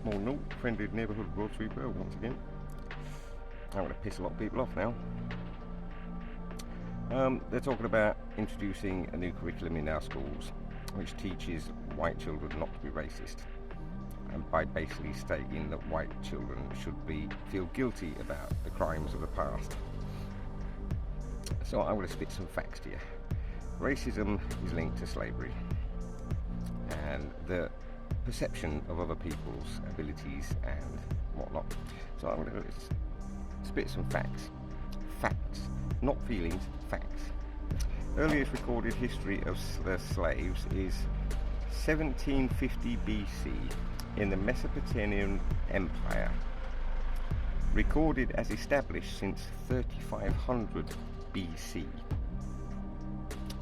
Morning all, friendly neighbourhood road sweeper once again. I'm going to piss a lot of people off now. They're talking about introducing a new curriculum in our schools which teaches white children not to be racist, and by basically stating that white children should feel guilty about the crimes of the past. So I'm going to spit some facts to you. Racism is linked to slavery, and the perception of other people's abilities and whatnot. So I'm going to spit some facts. Facts, not feelings, facts. Earliest recorded history of the slaves is 1750 BC in the Mesopotamian Empire, recorded as established since 3500 BC.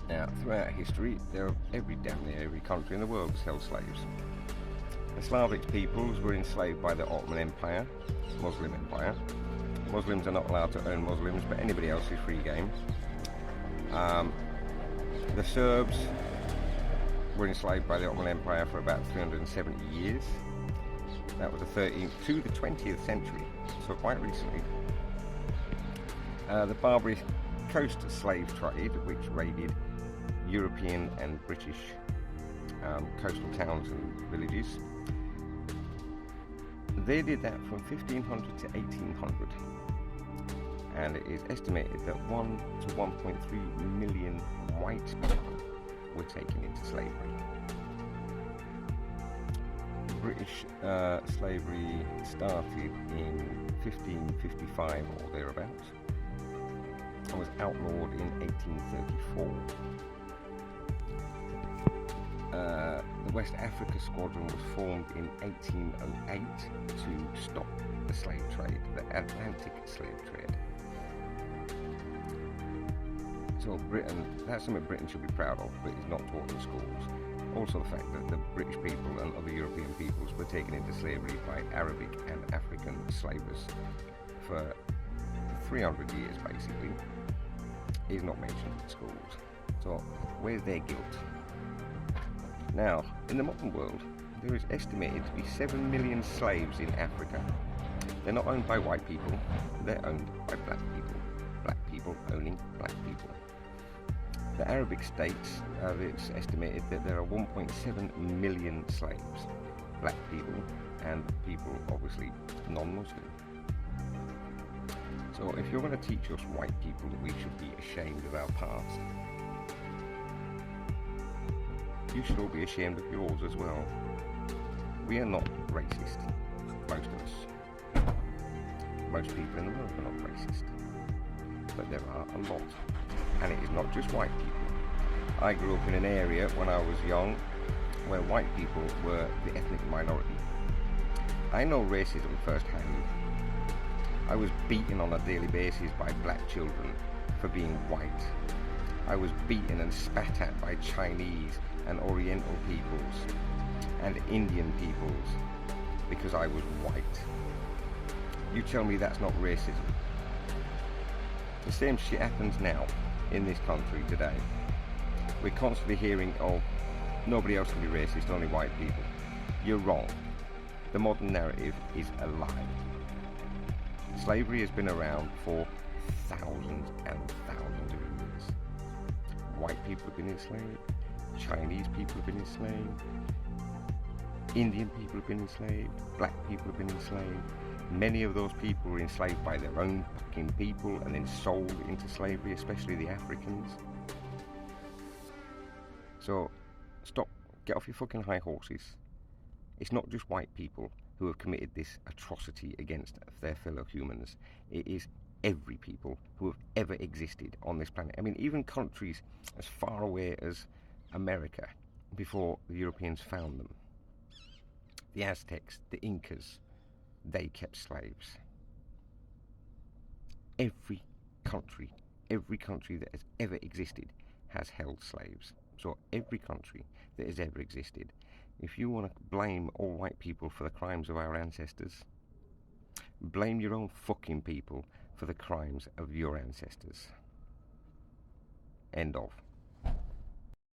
Now, throughout history, damn near every country in the world has held slaves. The Slavic peoples were enslaved by the Ottoman Empire, Muslim Empire. Muslims are not allowed to own Muslims, but anybody else is free game. The Serbs were enslaved by the Ottoman Empire for about 370 years. That was the 13th to the 20th century, so quite recently. The Barbary coast slave trade, which raided European and British coastal towns and villages. They did that from 1500 to 1800, and it is estimated that 1 to 1.3 million white people were taken into slavery. British slavery started in 1555 or thereabouts and was outlawed in 1834. The West Africa Squadron was formed in 1808 to stop the slave trade, the Atlantic slave trade. So that's something Britain should be proud of, but it's not taught in schools. Also the fact that the British people and other European peoples were taken into slavery by Arabic and African slavers for 300 years basically is not mentioned in schools. So where's their guilt? Now, in the modern world, there is estimated to be 7 million slaves in Africa. They're not owned by white people, they're owned by black people. Black people owning black people. The Arabic states, it's estimated that there are 1.7 million slaves, black people, and people obviously non-Muslim. So if you're going to teach us white people that we should be ashamed of our past, you should all be ashamed of yours as well. We are not racist, most of us. Most people in the world are not racist, but there are a lot, and it is not just white people. I grew up in an area when I was young where white people were the ethnic minority. I know racism firsthand. I was beaten on a daily basis by black children for being white. I was beaten and spat at by Chinese and Oriental peoples and Indian peoples because I was white. You tell me that's not racism. The same shit happens now in this country today. We're constantly hearing, oh, nobody else can be racist, only white people. You're wrong. The modern narrative is a lie. Slavery has been around for thousands and thousands of years. White people have been enslaved. Chinese people have been enslaved. Indian people have been enslaved. Black people have been enslaved. Many of those people were enslaved by their own fucking people and then sold into slavery, especially the Africans. So, get off your fucking high horses. It's not just white people who have committed this atrocity against their fellow humans. It is every people who have ever existed on this planet. I mean, even countries as far away as America before the Europeans found them. The Aztecs, the Incas, they kept slaves. Every country that has ever existed has held slaves. So every country that has ever existed. If you want to blame all white people for the crimes of our ancestors, blame your own fucking people for the crimes of your ancestors. End of.